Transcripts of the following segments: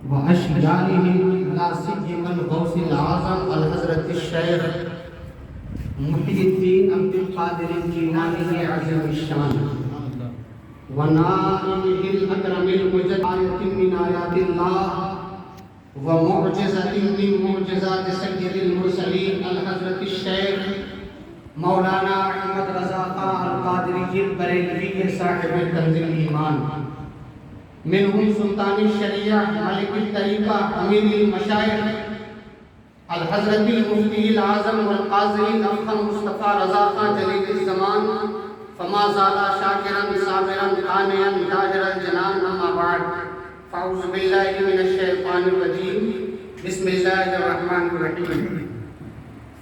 وأشجاره لا سيما الغوث الأعظم الحضرة الشيخ محي الدين عبد القادر الجيلاني عظيم الشان ونائمه الأكرم المجد آية من آيات الله ومعجزة من معجزات سيد المرسلين الحضرة الشيخ مولانا احمد رضا خان القادری البریلوی صاحب کنز الایمان منهم سلطان الشریعہ ملک الطریقہ امیر المشائخ الحضرت المفتی الاعظم والقاضی الافخم مصطفی رضا خان جلیل الزمان فما زال شاکرا صابرا قانعا تاجر الجنان اما بعد فاعوذ باللہ من الشیطان الرجیم بسم اللہ الرحمن الرحیم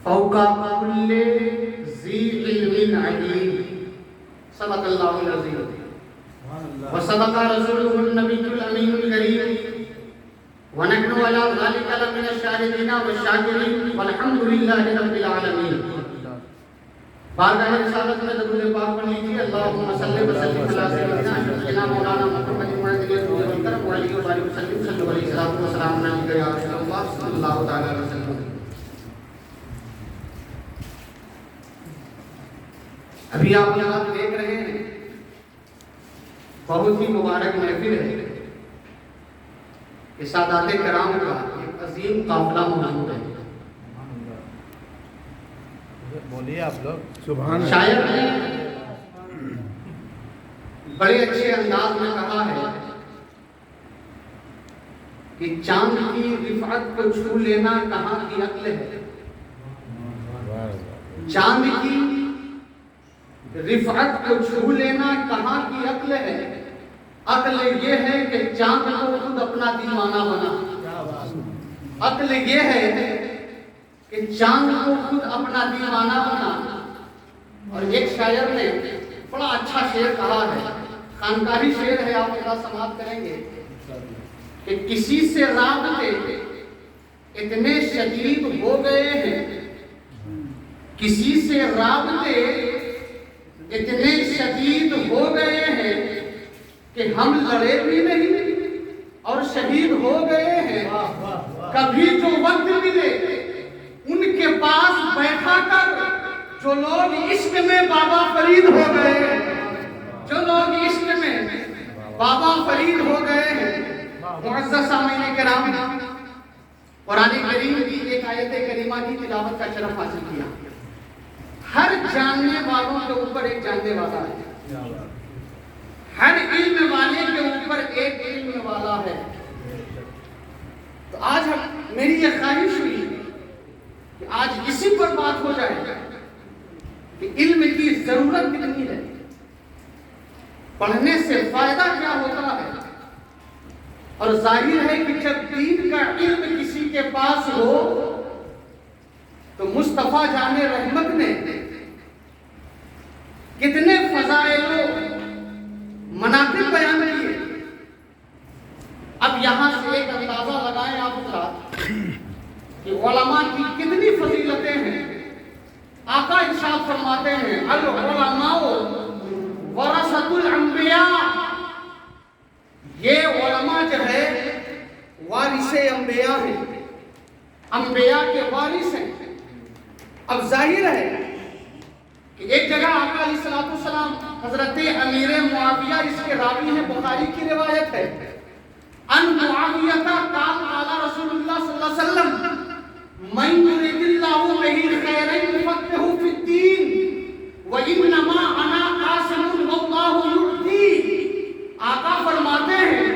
فوق كل ذي علم عليم صدق الله العظيم وصدق رسوله النبي الأمين الكريم ونحن على ذلك لمن الشاهدين والشاكرين والحمد لله رب العالمين بارگاہ رسالت میں درود پاک پڑھ لیجیے اللهم صل وسلم على سيدنا مولانا محمد وعلى آله وصحبه وسلم صلى الله عليه وسلم يا رسول الله صلى الله تعالى عليه وسلم. ابھی آپ یہاں دیکھ رہے ہیں بہت ہی مبارک محفل ہے کہ سادات کرام کا ایک عظیم قافلہ موجود ہے. بولیے آپ لوگ. سبحان شاعر نے بڑے اچھے انداز میں کہا ہے کہ چاند کی رفعت کو چھو لینا کہاں کی عقل ہے. چاند کی رفعت کو چھو لینا کہاں کی عقل ہے. عقل یہ ہے کہ چاند کو خود اپنا دیوانہ بنا. عقل یہ ہے کہ چاند کو خود اپنا دیوانہ بنا. اور ایک شاعر نے بڑا اچھا شعر کہا ہے, خانقاہی شعر ہے, آپ ذرا سماعت کریں گے کہ کسی سے رابطے اتنے شدید ہو گئے ہیں, کسی سے رابطے اتنے شدید ہو گئے ہیں کہ ہم لڑے بھی نہیں اور شہید ہو گئے ہیں. کبھی جو وقت ملے ان کے پاس بیٹھا کر جو لوگ عشق میں بابا فرید ہو گئے ہیں, جو لوگ عشق میں بابا فرید ہو گئے ہیں. معزز سامعین کرام, قرآن کریم کی ایک آیت کریمہ کی تلاوت کا شرف حاصل کیا. ہر جاننے والوں کے اوپر ایک جاننے والا ہے, ہر علم والے کے اوپر ایک علم والا ہے. تو آج میری یہ خواہش ہوئی کہ آج اسی پر بات ہو جائے کہ علم کی ضرورت کتنی ہے, پڑھنے سے فائدہ کیا ہوتا ہے. اور ظاہر ہے کہ جب دین کا علم کسی کے پاس ہو تو مصطفیٰ جان رحمت نے کتنے فضائل و مناقب بیان کیے. اب یہاں سے ایک اندازہ لگائیں آپ ذرا کہ علماء کی کتنی فضیلتیں ہیں. آقا ارشاد فرماتے ہیں العلماء ورثۃ الانبیاء, یہ علماء جو ہے وارث انبیاء ہیں, انبیاء کے وارث ہیں. اب ظاہر ہے کہ ایک جگہ آقا علیہ السلام حضرت امیر معاویہ, اس کے راوی ہیں, بخاری کی روایت ہے, ان معاویہ قال قال رسول اللہ صلی اللہ علیہ وسلم من یرید اللہ بہ خیرا یفقہہ فی الدین وانما انا قاسم واللہ یؤتی. آقا فرماتے ہیں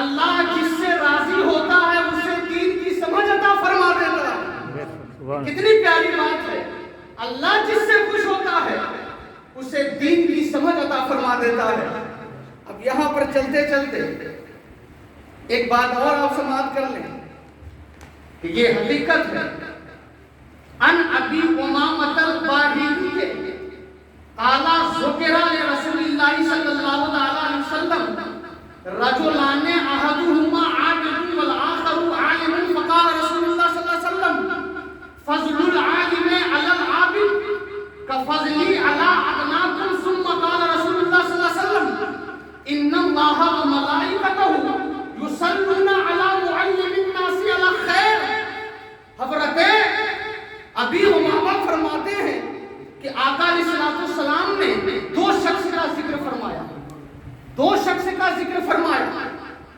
اللہ جس سے راضی ہوتا ہے اسے دین کی سمجھ عطا فرما دیتا ہے. کتنی پیاری بات ہے, اللہ جس سے خوش ہوتا ہے اسے دین کی سمجھ عطا فرما دیتا ہے. اب یہاں پر چلتے چلتے ایک بات اور آپ سماعت کر لیں کہ یہ حقیقت ہے. ان ابی امامۃ الباہلی قال ذکر لرسول اللہ صلی اللہ علیہ وسلم رجلان احدهما عابد والآخر عالم فقال رسول اللہ صلی اللہ علیہ وسلم فضل العالم على العابد كفضلي على أدناكم. ثم قال رسول الله صلى الله عليه وسلم إن الله وملائكته يصلون على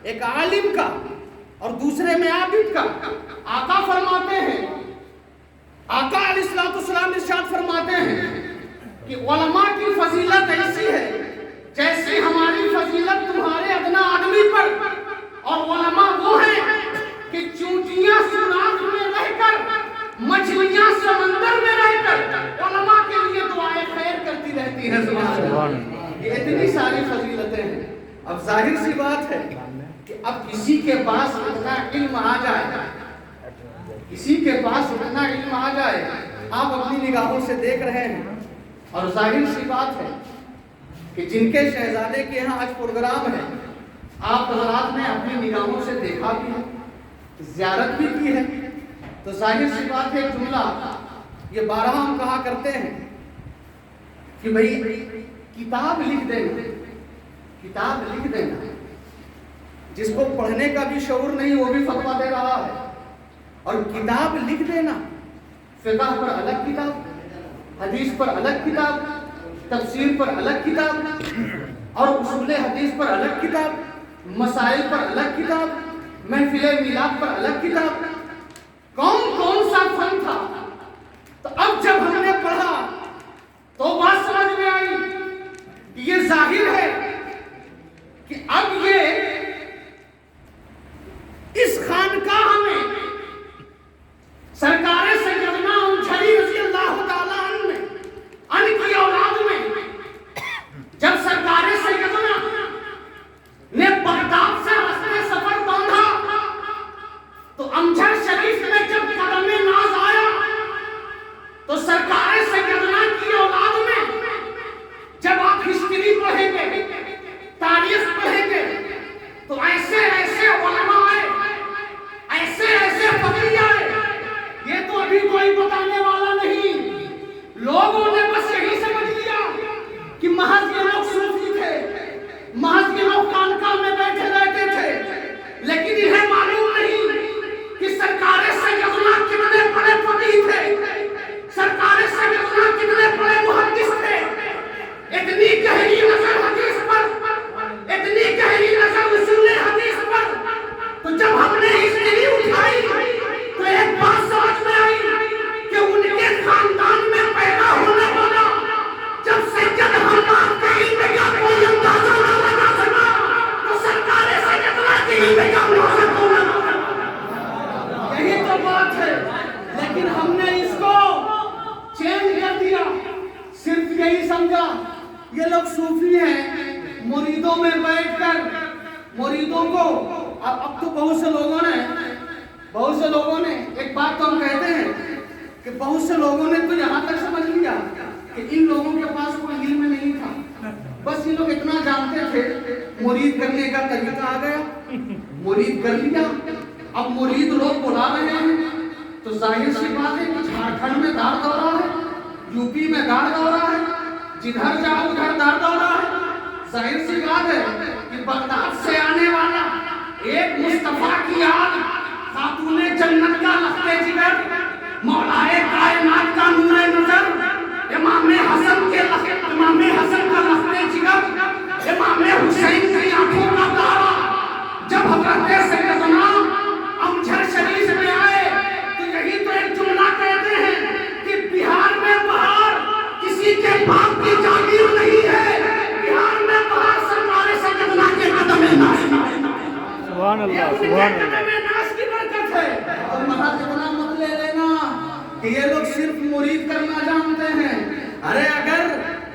ایک عالم کا اور دوسرے میں عابد کا. آقا فرماتے ہیں، آقا علیہ السلام ارشاد فرماتے ہیں کہ علماء کی فضیلت ایسی ہے جیسی ہماری فضیلت تمہارے ادنا آدمی پر. اور علماء وہ ہیں کہ چونٹیاں سوراخ میں رہ کر، مچھلیاں سمندر میں رہ کر علماء کے لیے دعائیں خیر کرتی رہتی ہیں. سبحان اللہ. یہ اتنی ساری فضیلتیں ہیں. اب ظاہر سی بات ہے کہ اب کسی کے پاس اتنا علم آ جائے، کسی کے پاس اتنا علم آ جائے، آپ اپنی نگاہوں سے دیکھ رہے ہیں، اور ظاہر سی بات ہے کہ جن کے شہزادے کے یہاں آج پروگرام ہے، آپ حضرات نے اپنی نگاہوں سے دیکھا بھی ہے، زیارت بھی کی ہے، تو ظاہر سی بات ہے جملہ یہ بارہا ہم کہا کرتے ہیں کہ بھئی کتاب لکھ دینا، کتاب لکھ دینا. جس کو پڑھنے کا بھی شعور نہیں وہ بھی فتویٰ دے رہا ہے. اور کتاب لکھ دینا، فقہ پر الگ کتاب، حدیث پر الگ کتاب، تفسیر پر الگ کتاب، اور اصول حدیث پر الگ کتاب، مسائل پر الگ کتاب، محفل میلاد پر الگ کتاب. کون کون سا فن تھا. تو اب جب ہم نے پڑھا تو بات سمجھ میں آئی کہ یہ ظاہر ہے کہ اب یہ اس خانقاہ میں سرکار سیدنا امجھری رضی اللہ تعالیٰ عنہ میں، ان کی اولاد میں، جب سرکار سیدنا نے بغداد سے رسم سفر باندھا تو امجھر شریف میں جب قدم ناز آیا تو سرکار سیدنا کی اولاد میں جب آپ ہسٹری پڑھیں گے، تاریخ پڑھیں گے، تو ایسے ایسے علماء آئے، ایسے ایسے فقیہ آئے. یہ تو ابھی کوئی بتانے والا نہیں. لوگوں نے بس یہی سمجھ لیا کہ محض یہ لوگ صوفی تھے، محض یہ لوگ خانقاہ میں بیٹھے رہتے تھے. لیکن انہیں معلوم نہیں کہ سرکار سیدنا کتنے بڑے فقیہ تھے، سرکار سیدنا کتنے بڑے محدث تھے. اتنی گہری نظر حدیث پر، اتنی گہری نظر اصول حدیث پر. تو جب ہم نے ہسٹری اٹھائی تو ایک بات سمجھ میں آئی کہ ان کے خاندان میں پیدا ہونے والا جب سید حماد کے علم کا کوئی اندازہ نہ لگا سکا تو سرکار سیدنا کے علم کا اندازہ کون لگا سکا. یہی تو بات ہے. لیکن ہم نے اس کو چینج کر دیا. صرف یہی سمجھا یہ لوگ صوفی ہیں، مریدوں میں بیٹھ کر مریدوں کو. اب تو بہت سے لوگوں نے ایک بات تو ہم کہتے ہیں کہ بہت سے لوگوں نے تو یہاں تک سمجھ لیا کہ ان لوگوں کے پاس کوئی علم نہیں تھا، بس یہ لوگ اتنا جانتے تھے مرید کرنے کا طریقہ آ گیا، مرید کر لیا. اب مرید لوگ بلا رہے ہیں تو ظاہر سی بات ہے کہ جھارکھنڈ میں دار دورہ ہے، یو پی میں دار دورہ ہے، جدھر جاؤ ادھر دار دورہ ہے. ظاہر سی بات ہے کہ بغداد سے آنے والا ایک مصطفیٰ کی یاد، خاتون جنت کا لخت جگر، مولائے کائنات کا نور نظر، امام حسن کا لخت جگر، امام حسین کی آنکھوں کا تارا. جب حضرت سیدنا امجھر شریف میں آئے تو یہی تو ایک جملہ کہتے ہیں کہ بہار میں بہار کسی کے باپ کی جاگیر نہیں ہے، بہار میں بہار سرکار سیدنا کے قدم ناز. سبحان اللہ، سبحان اللہ. اور محض اتنا مت لے لینا کہ یہ لوگ صرف مرید کرنا جانتے ہیں. ارے اگر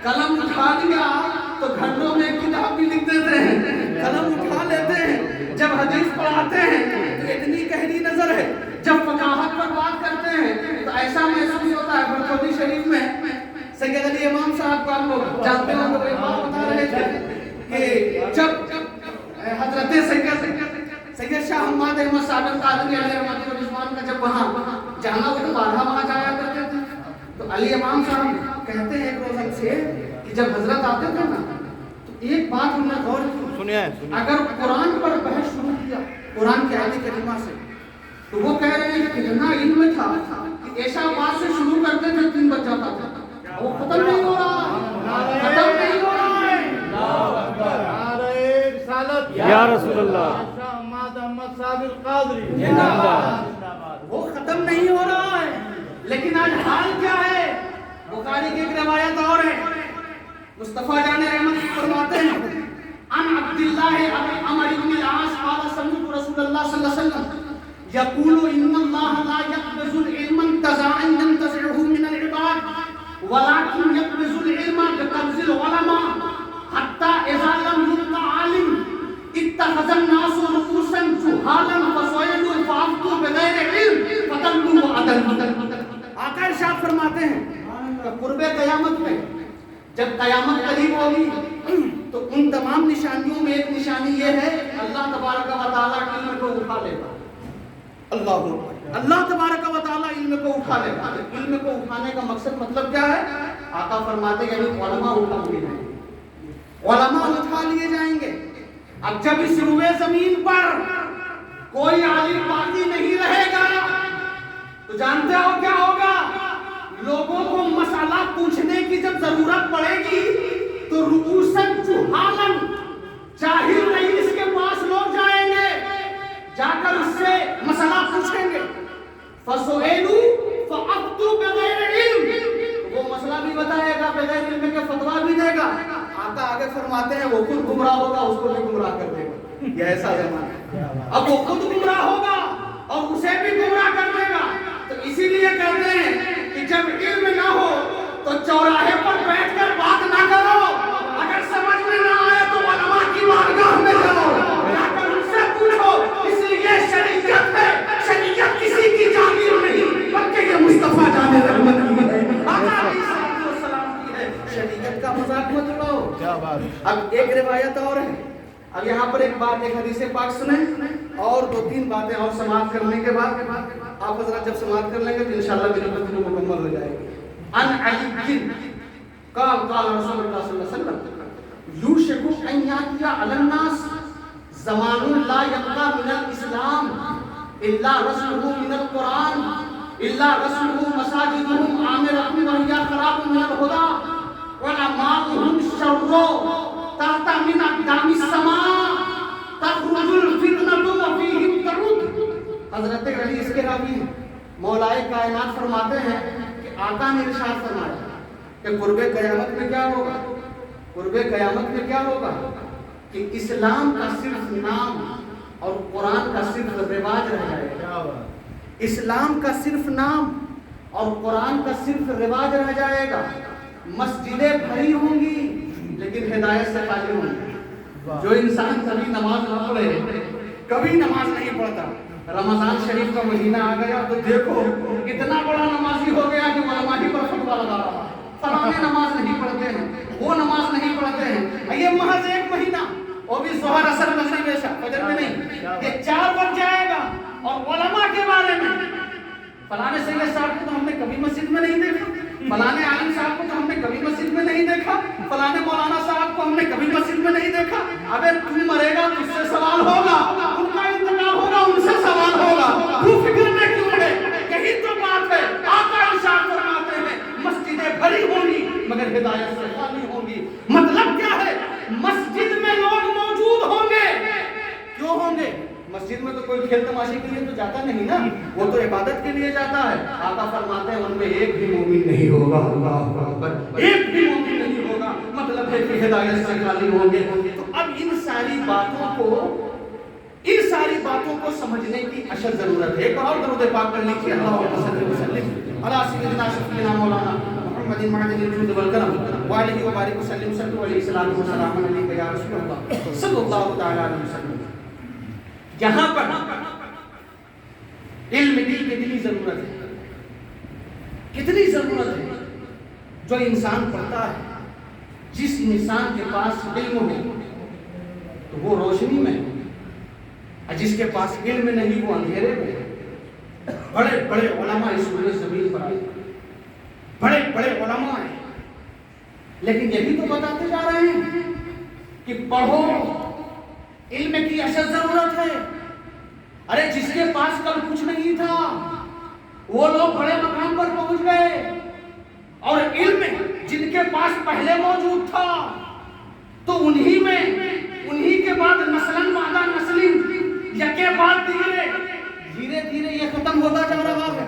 قلم اٹھا لیا تو گھنٹوں میں کتاب بھی لکھ دیتے ہیں. قلم اٹھا لیتے ہیں، جب حدیث پڑھاتے ہیں تو اتنی گہری نظر ہے، جب فقاہت پر بات کرتے ہیں تو ایسا محسوس ہوتا ہے. برکوٹی شریف میں سید علی امام صاحب کو ہم لوگ جانتے ہیں، وہ ایک بات بتا رہے تھے کہ جب حضرت سید شاہ حماد احمد صاحب قادری علیہ رحمت و رضوان کا جب وہاں جانا ہو تو بارہا وہاں جایا کرتے تھے. تو علی امام صاحب کہتے ہیں ایک روز ہم سے کہ جب حضرت آتے تھے نا تو ایک بات ہم نے غور کی، اگر قرآن پر بحث شروع کیا قرآن کی آیت کریمہ سے تو وہ کہہ رہے ہیں کہ کتنا علم تھا کہ ایسا بات سے شروع کرتے تھے 3 بج جاتا تھا، وہ ختم نہیں ہو رہا، ختم نہیں ہو رہا ہے. یا رسول اللہ. محمد احمد صاحب القادری وہ ختم نہیں ہو رہا ہے، لیکن آج حال کیا ہے؟ بخاری کی ایک روایت اور ہے، مصطفیٰ جان رحمت فرماتے ہیں عن عبداللہ ابی عمر بن العاص قال سمعت رسول اللہ صلی اللہ علیہ وسلم یقول ان اللہ لا یقبض العلم انتزاعا ينتزعه من العباد ولكن يقبض العلم بقبض العلماء حتى اذا لم يبق عالم اتخذ الناس رؤوسا جهالا فسئلوا فافتوا بغیر علم فضلوا وأضلوا۔ آقا ارشاد فرماتے ہیں کہ قرب قیامت میں جب قیامت قریب ہوگی تو ان تمام نشانیوں میں ایک نشانی یہ ہے کہ اللہ تبارک و تعالیٰ علم کو اٹھا لے گا۔ اللہ تبارک و تعالیٰ علم کو اٹھا لے گا۔ علم کو اٹھانے کا مقصد مطلب کیا ہے؟ آقا فرماتے ہیں یعنی علماء اٹھا لیے جائیں گے، علماء اٹھا لیے جائیں گے۔ اب جب اس روئے زمین پر کوئی عالم باقی نہیں رہے گا تو جانتے ہو کیا ہوگا؟ لوگوں کو مسئلہ پوچھنے کی جب ضرورت پڑے گی تو رؤوساً جہالاً، جاہل رئیس کے پاس لوگ جائیں گے، جا کر اس سے مسئلہ پوچھیں گے۔ فَسُئِلُوا فَأَفْتُوا بِغَيْرِ عِلْمٍ، وہ مسئلہ بھی بتائے گا، بغیر علم کے فتویٰ بھی دے گا۔ آقا آگے فرماتے ہیں وہ خود گمراہ ہوگا، اس کو بھی گمراہ کر دے گا۔ یہ ایسا زمانہ ہے، اب وہ خود گمراہ ہوگا اور اسے بھی گمراہ کر دے گا۔ تو اسی لیے کہتے ہیں کہ جب علم نہ ہو تو چوراہے پر بیٹھ کر بات نہ کرو، اگر سمجھ میں نہ آئے تو علماء کی بارگاہ میں جاؤ، جا کر ان سے پوچھو۔ اس لیے شریعت ہے، شریعت کسی کی جاگیر نہیں بلکہ یہ مصطفیٰ جان رحمت کی ہے، آقا علیہ السلام کی ہے۔ شریعت کا مذاق مت اڑاؤ۔ کیا بات۔ اب ایک روایت اور ہے، اب یہاں پر ایک بات، ایک حدیث پاک سنیں اور دو تین باتیں اور سماعت کرنے کے بعد آپ حضرات جب سماعت کر لیں گے تو انشاءاللہ میری خطبہ مکمل ہو جائے گی۔ ان علی قال قال رسول اللہ صلی اللہ علیہ وسلم یوشک ان یاتی علی الناس زمان لا یبقى من الاسلام الا رسمه من القرآن الا رسمه مساجدهم عامرة وهي خراب من الهدى علماؤهم شر تحت من اقدام السماء تخرج الفتنة وفيهم تعود۔ حضرت علی اس کے راوی مولائے کائنات فرماتے ہیں کہ آقا نے ارشاد فرمایا کہ قرب قیامت میں کیا ہوگا؟ قرب قیامت میں کیا ہوگا کہ اسلام کا صرف نام اور قرآن کا صرف رواج رہ جائے گا۔ اسلام کا صرف نام اور قرآن کا صرف رواج رہ جائے گا۔ مسجدیں بھری ہوں گی لیکن ہدایت سے خالی ہوں گی۔ جو انسان کبھی نماز نہ پڑھے، کبھی نماز نہیں پڑھتا، رمضان شریف کا مہینہ آ گیا تو دیکھو اتنا بڑا نمازی ہو گیا کہ وہ نمازی پر فتویٰ لگا رہا ہے، فلاں نماز نہیں پڑھتے ہیں، وہ نماز نہیں پڑھتے ہیں۔ یہ محض ایک مہینہ، وہ بھی ظہر اثر مغرب عشاء فجر میں نہیں، یہ 4 بج جائے گا۔ اور علماء کے بارے میں فلاں سید صاحب کو تو ہم نے کبھی مسجد میں نہیں دیکھا، فلاں عالم صاحب کو تو ہم نے کبھی مسجد میں نہیں دیکھا، فلاں مولانا صاحب کو ہم نے کبھی مسجد میں نہیں دیکھا۔ ابے تو مرے گا تو اس سے سوال ہوگا، ان کا انتقال ہوگا، ان سے سوال ہوگا، تو فکر میں کیوں ہے؟ یہی تو بات ہے۔ آقا ارشاد فرماتے ہیں مسجدیں بھری ہوں گی مگر ہدایت سے خالی ہوں گی۔ مطلب کیا ہے؟ مسجد میں لوگ موجود ہوں گے، کیوں ہوں گے؟ مسجد میں تو کوئی کھیل تماشے کے لیے تو جاتا نہیں نا، وہ تو عبادت کے لیے جاتا ہے۔ آقا فرماتے ہیں ان میں ایک بھی مومن نہیں ہوگا، اللہ اکبر، ایک بھی مومن نہیں ہوگا، مطلب ہے کہ ہدایت سے خالی ہوں گے۔ تو اب ان ساری باتوں کو سمجھنے کی اشد ضرورت ہے۔ ایک اور درود پاک کر لیجیے، اللہم صلی وسلم علی سیدنا شفیعنا مولانا محمد معدن الجود والکرم وآلہ وبارک وسلم، صلو علیہ الصلوۃ والسلام علیک یا رسول اللہ صلی اللہ تعالی علیہ وسلم۔ یہاں پر علم کی کتنی ضرورت ہے، کتنی ضرورت ہے۔ جو انسان پڑھتا ہے، جس انسان کے پاس علم ہو تو وہ روشنی میں ہے، اور جس کے پاس علم نہیں وہ اندھیرے میں ہے۔ بڑے بڑے علماء اس روئے زمین پر آئے، بڑے بڑے علماء ہیں، لیکن یہی تو بتاتے جا رہے ہیں کہ پڑھو، علم کی اشد ضرورت ہے۔ ارے جس کے پاس کل کچھ نہیں تھا وہ لوگ بڑے مقام پر پہنچ گئے، اور علم جن کے پاس پہلے موجود تھا تو انہی کے بعد نسلاً بعد نسل دھیرے دھیرے یہ ختم ہوتا جا رہا ہے.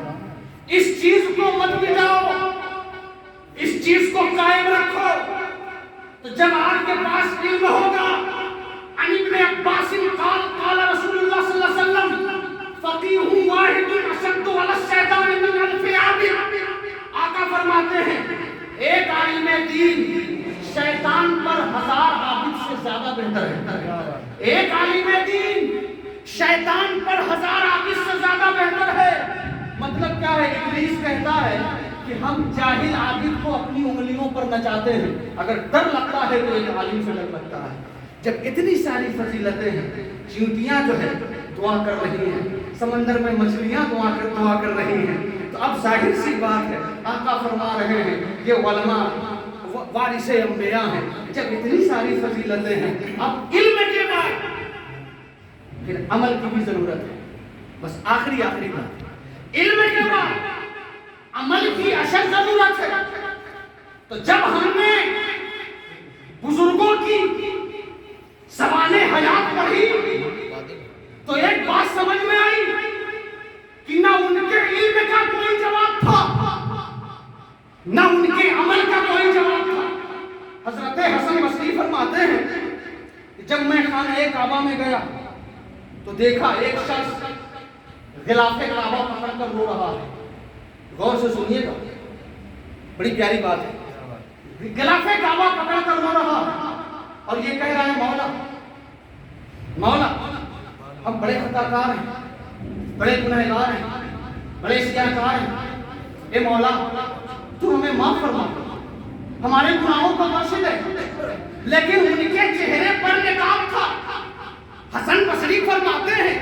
اس چیز کو مت مٹاؤ, اس چیز کو قائم رکھو. تو جب آپ کے پاس علم ہوگا, عن ابن عباس قال قال رسول اللہ صلی اللہ علیہ وسلم فقیہ واحد اشد علی الشیطان من الف عابد. آقا فرماتے ہیں ایک عالم دین شیطان پر 1000 عابد سے زیادہ بہتر ہے. ایک عالم دین شیطان پر 1000 عابد سے زیادہ بہتر ہے. مطلب کیا ہے؟ ابلیس کہتا ہے کہ ہم جاہل عابد کو اپنی انگلیوں پر نچاتے ہیں, اگر ڈر لگتا ہے تو ایک عالم سے ڈر لگتا ہے. جب اتنی ساری فضیلتیں ہیں, چیونٹیاں جو ہے دعا کر رہی ہیں, سمندر میں مچھلیاں دعا کر رہی ہیں, تو اب ظاہر سی بات ہے آقا فرما رہے ہیں یہ علماء وارث انبیاء ہیں. جب اتنی ساری فضیلتیں ہیں, اب علم کے بعد پھر عمل کی بھی ضرورت ہے. بس آخری بات, علم کے بعد عمل کی اشد ضرورت ہے. تو جب ہم نے بزرگوں کی زبان حیات پڑھی تو ایک بات سمجھ میں آئی کہ نہ ان کے علم کا کوئی جواب تھا, نہ ان کے عمل کا کوئی جواب تھا. حضرت حسن بصری فرماتے ہیں کہ جب میں خانہ کعبہ میں گیا تو دیکھا ایک شخص غلاف کعبہ پکڑ کر رو رہا ہے. غور سے سنیے گا, بڑی پیاری بات ہے. غلاف کعبہ پکڑ کر رو رہا ہے اور یہ کہہ رہا ہے مولا مولا ہم بڑے خطا کار ہیں, بڑے گنہگار ہیں, بڑے سیاہ کار ہیں. اے مولا تو ہمیں معاف فرما, ہمارے گناہوں کو بخش دے. لیکن ان کے چہرے پر نقاب تھا. حسن بصری فرماتے ہیں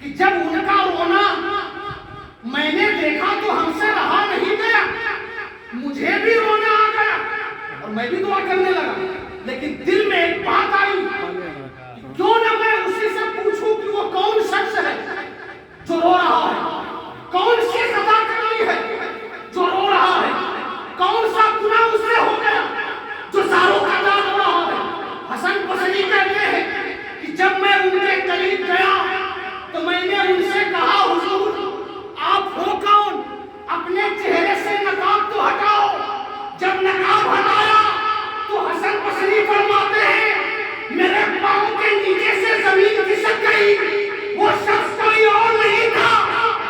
کہ جب ان کا رونا میں نے دیکھا تو ہم سے رہا نہیں گیا, مجھے بھی رونا آ گیا اور میں بھی دعا کرنے لگا. لیکن دل میں ایک بات آئی, کیوں نہ میں اسی سے پوچھوں کہ وہ کون شخص ہے جو رو رہا ہے, کون سی خطا کری ہے جو رو رہا ہے, کون سا گناہ اس سے ہو گیا جو زاروں کا دار ہو رہا ہے. حسن بصری کہتے ہیں کہ جب میں ان کے قریب گیا تو میں نے ان سے کہا حضور آپ ہو کون, اپنے چہرے سے نقاب تو ہٹاؤ. جب نقاب ہٹایا تو حسن بصری فرماتے ہیں میرے پاؤں کے نیچے سے زمین کھسک گئی. وہ شخص کوئی اور نہیں تھا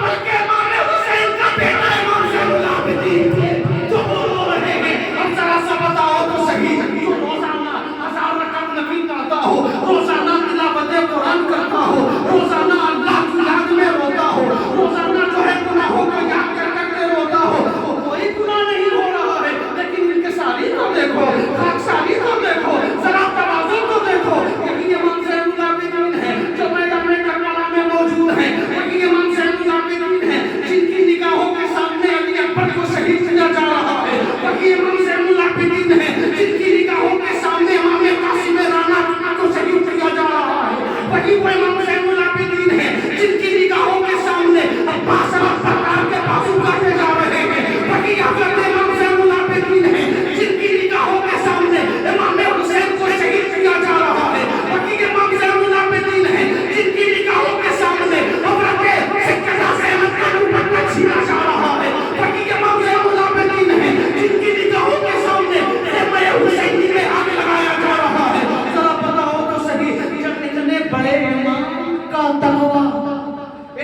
بلکہ امام حسین کا بیٹا امام زین العابدین جو رو رہے ہیں. اب ذرا سا بتاؤ تو صحیح, جو روزانہ 1000 رکعت نفل کرتا ہو, روزانہ تلاوت قرآن کرتا ہو, روزانہ اللہ کی یاد میں روتا ہو, روزانہ جو ہے گناہوں کو یاد کر کے روتا ہو, کوئی گناہ نہیں ہو رہا ہے. لیکن ان کے ساری تو دیکھو, خاکساری تو دیکھو, ذرا تواضع تو دیکھو. یہی امام زین العابدین ہیں جو میدان کربلا میں موجود ہیں. یہی امام زین العابدین ہیں جن کی نگاہوں کے سامنے علی اکبر کو شہید کیا جا رہا ہے. یہی امام زین العابدین ہیں جن کی نگاہوں کے سامنے امام قاسم رانا کو شہید کیا جا رہا ہے. وہی وہ امام زین العابدین ہیں جن کی نگاہوں کے سامنے عباس سرکار کے بازو کاٹے جا رہے ہیں. وہی حضرت امام زین العابدین ہیں جن کی نگاہوں کے سامنے امام حسین کو شہید کیا جا رہا ہے. وہی امام زین العابدین ہیں جن کی نگاہوں کے سامنے حضرت سیدنا زینب کا دوپٹہ چھینا جا رہا ہے. وہی امام زین العابدین ہیں جن کی نگاہوں کے سامنے امام حسین میں آگ لگایا جا رہا ہے. ذرا بتاؤ تو صحیح, جب اتنے بڑے امام کا تقویٰ,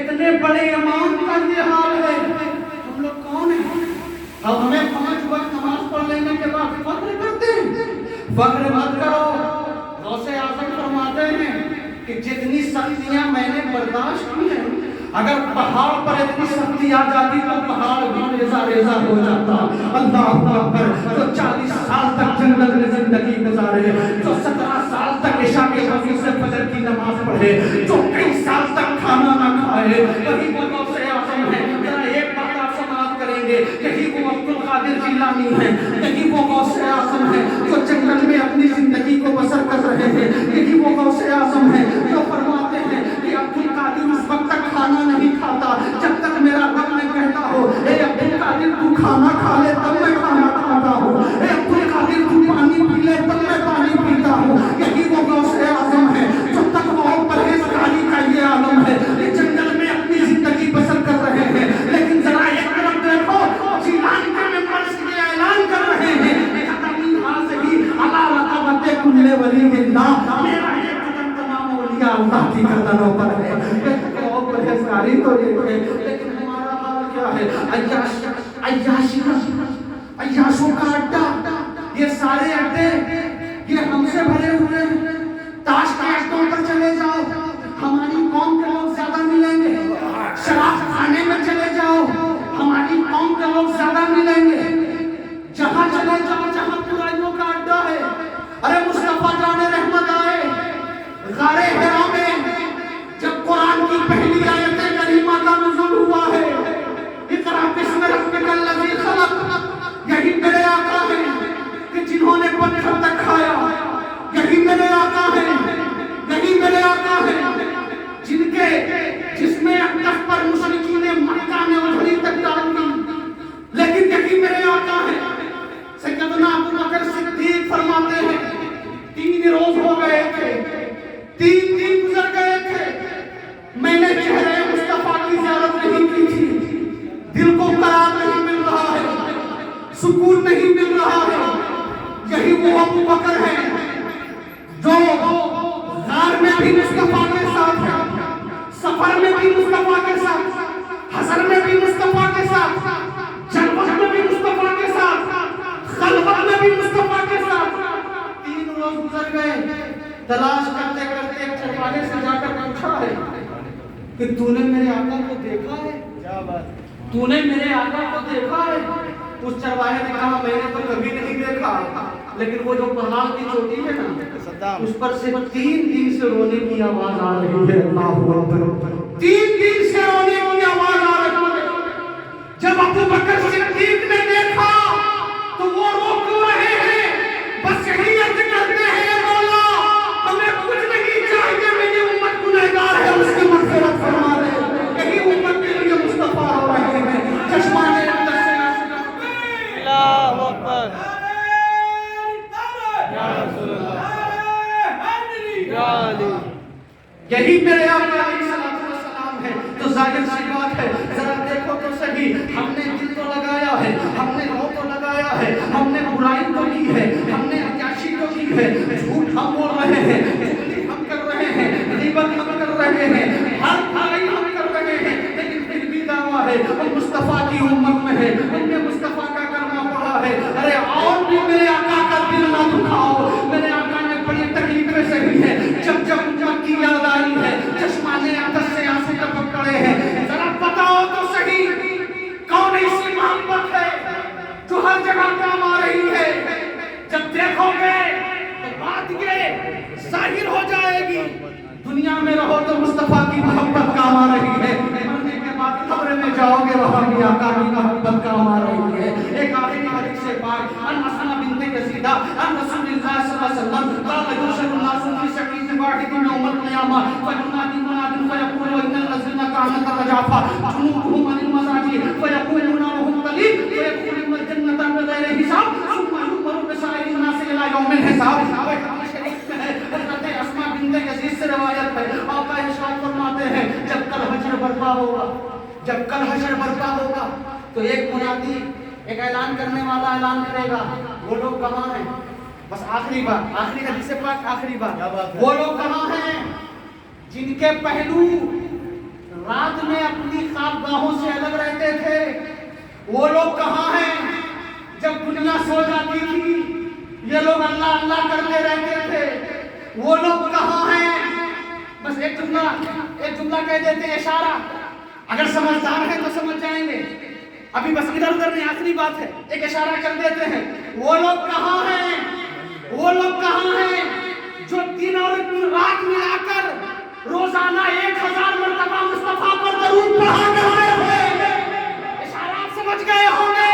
اتنے بڑے امام کا یہ حال ہے, ہم لوگ کون ہیں؟ اب ہمیں 5 وقت نماز پڑھ لینے کے بعد فخر کرتے ہیں. فخر مت کرو. غوث اعظم فرماتے ہیں کہ جتنی سختیاں میں نے برداشت کی ہیں, اگر پہاڑ پر اتنی سختی آ جاتی تو پہاڑ بھی ریزہ ہو جاتا. اللہ اکبر. جو 40 سال تک جنگل میں زندگی گزارے, جو 17 سال تک عشاء کے وقت سے فجر کی نماز پڑھے, جو کئی سال تک کھانا نہ کھائے, وہی وہ غوث اعظم ہے. ذرا ایک بات آپ سماعت کریں گے, یہی وہ عبد القادر جیلانی ہے, یہی وہ غوث اعظم ہے جو جنگل میں اپنی زندگی کو بسر کر رہے ہیں. یہی وہ غوث اعظم ہے جو فرماتے ہیں کہ عبد القادر اس وقت تک کھانا نہیں کھاتا جب تک میرا رب میں کہتا ہو اے عبد القادر تو کھانا کھا لے تب میں کھانا کھاتا ہوں, اے عبد القادر تو پانی پی لے تب میں پانی پیتا ہوں. یہی وہ غوث اعظم ہے جو تقویٰ و پرہیزگاری کا یہ عالم ہے. اور پرہیزگاری تو دیکھے، لیکن ہمارا حال کیا ہے؟ عیاشوں کا اڈا، یہ سارے اڈے یہ ہم سے بھرے ہوئے ہیں۔ تاش کے اڈوں پر چلے جاؤ، ہماری قوم کے لوگ زیادہ ملیں گے۔ شراب خانے میں چلے جاؤ، ہماری قوم کے لوگ زیادہ ملیں گے۔ جہاں چلے جاؤ جہاں برائیوں کا اڈا ہے، ارے مصطفیٰ جان رحمت آئے غار حرا میں جب قرآن کی پہلی آیت کریمہ کا نزول ہوا ہے، اقرأ بسم ربک الذی خلق، یہی میرے آقا ہیں کہ جنہوں نے پتھر تک کھایا، یہی میرے آقا ہیں، یہی میرے آقا ہیں جس میں اقدس پر مشرکین مکہ نے اجڑی تک ڈال دی، لیکن یہی میرے آقا ہیں۔ سیدنا ابو بکر صدیق فرماتے ہیں 3 روز ہو گئے تھے، 3 دن گزر گئے تھے، میں نے چہرے مصطفیٰ کی زیارت نہیں کی تھی، دل کو قرار نہیں مل رہا ہے، سکون نہیں مل رہا ہے۔ یہی وہ ابو بکر ہیں جو غار میں بھی مصطفیٰ کے ساتھ ہے، سفر میں بھی مصطفیٰ کے ساتھ، حضر میں بھی مصطفیٰ کے ساتھ، جلوت میں بھی مصطفیٰ کے ساتھ، خلوت میں بھی مصطفیٰ کے ساتھ۔ 3 روز گزر گئے، تلاش کرتے کرتے ایک چرواہے سے جا کر پوچھا ہے کہ تو نے میرے آقا کو دیکھا ہے؟ کیا بات، تو نے میرے آقا کو دیکھا ہے؟ اس چرواہے نے کہا میں نے تو کبھی نہیں دیکھا، لیکن وہ جو پہاڑ کی چوٹی ہے نا اس پر سے 3 دن سے رونے کی آواز آ رہی ہے۔ اللہ اکبر، 3 دن سے رونے کی آواز آ رہی ہے۔ جب ابو بکر صدیق نے دیکھا تو وہ رو کیوں رہے ہیں؟ بس یہی عرض کرتے ہیں مولا ہمیں کچھ نہیں چاہیے، میری امت گنہگار ہے، اس کی مغفرت فرما دے۔ یہی امت کے لیے مصطفیٰ رو رہے ہیں، چشمانے اندر سے اللہ اکبر، یا رسول اللہ، یا علی، یہی میرے آقا علیہ السلام ہے۔ تو ظاہر سی بات ہے، ذرا دیکھو تو صحیح، ہم نے دل تو لگایا ہے، ہم نے رو تو لگایا ہے، ہم نے برائی تو کی ہے، ہم نے عیاشی تو کی ہے، جھوٹ ہم بول رہے ہیں، چغلی ہم کر رہے ہیں، غیبت ہم کر رہے ہیں، ہر بھائی ہم کر رہے ہیں، لیکن پھر بھی دعویٰ ہے وہ مصطفیٰ کی امت میں ہے، ان نے مصطفیٰ کا کلمہ پڑھا ہے۔ ارے اور بھی میرے آقا کا دل نہ دکھاؤ، میرے آقا نے بڑی تکلیفیں سہی ہیں، جب جب امت کی یاد آئی ہے چشمانے عطش سے آنسو ٹپک پڑے ہیں۔ ذرا بتاؤ تو صحیح کون ایسی محبت ہے جو ہر جگہ کام آ رہی ہے؟ جب دیکھو گے تو بات یہ ظاہر ہو جائے گی، دنیا میں رہو تو مصطفیٰ کی محبت کام آ رہی ہے، مرنے کے بعد قبر میں جاؤ گے وہاں بھی آقا کی محبت کام آ رہی ہے۔ ایک آخری حدیث پاک ان اسماء بنت یزیدہ ان رسول اللہ صلی اللہ علیہ وسلم قال یحشر الناس فی شقیق واحد یوم القیامہ فینادی مناد فیقول ان الذین كانت تتجافى جنوبهم عن المضاجع فيقولون وهم قليل فيدخلون الجنة بغير حساب ثم يؤمرون بسائر الناس الى يوم الحساب۔ حدیث شریف میں ہے، حضرت اسماء بنت یزید سے روایت ہے، آقا ارشاد فرماتے ہیں جب کل حشر برپا ہوگا، جب کل حشر برپا ہوگا تو ایک منادی، ایک اعلان کرنے والا اعلان کرے گا، وہ لوگ کہاں ہیں؟ بس آخری بات، آخری حدیث پاک، آخری بات، وہ لوگ کہاں ہیں جن کے پہلو رات میں اپنی خوابگاہوں سے الگ رہتے تھے؟ وہ لوگ کہاں ہیں جب دنیا سو جاتی تھی یہ لوگ اللہ اللہ کرتے رہتے تھے؟ وہ لوگ کہاں ہیں؟ بس ایک جملہ کہہ دیتے ہیں، اشارہ، اگر سمجھدار ہیں تو سمجھ جائیں گے، ابھی بس ادھر ادھر نہیں، آخری بات ہے، ایک اشارہ کر دیتے ہیں۔ وہ لوگ کہاں ہیں؟ وہ لوگ کہاں ہیں جو دن اور رات ملا کر روزانہ 1000 مرتبہ مصطفیٰ پر درود پڑھا کرتے ہوئے؟ اشارہ آپ سمجھ گئے ہوں گے،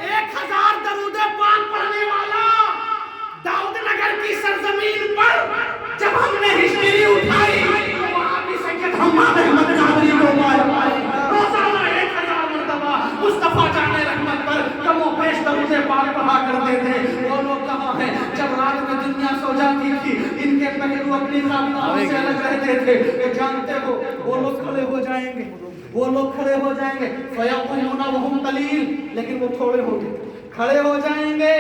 1000 درود پاک پڑھنے والا داؤد نگر کی سرزمین پر جب ہم نے ہسٹری اٹھائی تو وہاں بھی سید حماد احمد قادری کو پائے، روزانہ 1000 مرتبہ مصطفیٰ جان رحمت پر کم و بیش درود پاک پڑھا کرتے تھے۔ وہ لوگ کہاں ہیں جب رات میں دنیا سو جاتی تھی، ان کے پہلو اپنی خوابگاہوں سے الگ رہتے تھے؟ کہ جانتے ہو وہ لوگ کھڑے ہو جائیں گے، وہ لوگ کھڑے ہو جائیں گے، فیقولون وهم قلیل، لیکن وہ تھوڑے ہوں گے، کھڑے ہو جائیں گے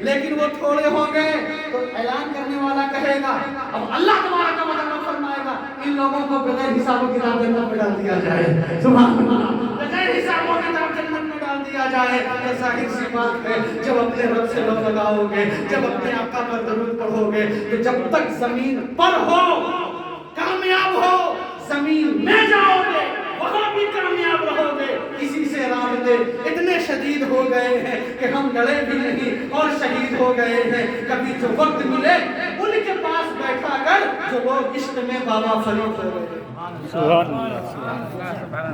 لیکن وہ تھوڑے ہوں گے۔ تو اعلان کرنے والا کہے گا، اب اللہ تبارک و تعالیٰ فرمائے گا ان لوگوں کو بغیر حساب و کتاب جنت میں ڈال دیا جائے. سبحان اللہ. بغیر حساب و کتاب جنت میں ڈال دیا جائے. یہ ظاہر سی بات ہے. جب اپنے رب سے لو لگاؤ گے, جب اپنے آقا پر درود پڑھو گے, تو جب تک زمین پر ہو کامیاب ہو, زمین میں جاؤ گے وہاں بھی کامیاب رہو گے. اسی سے رابطے اتنے شدید ہو گئے ہیں کہ ہم لڑے بھی نہیں اور شہید ہو گئے ہیں. کبھی جو وقت ملے ان کے پاس بیٹھا کر جو لوگ عشق میں بابا فرید ہو گئے. سبحان اللہ.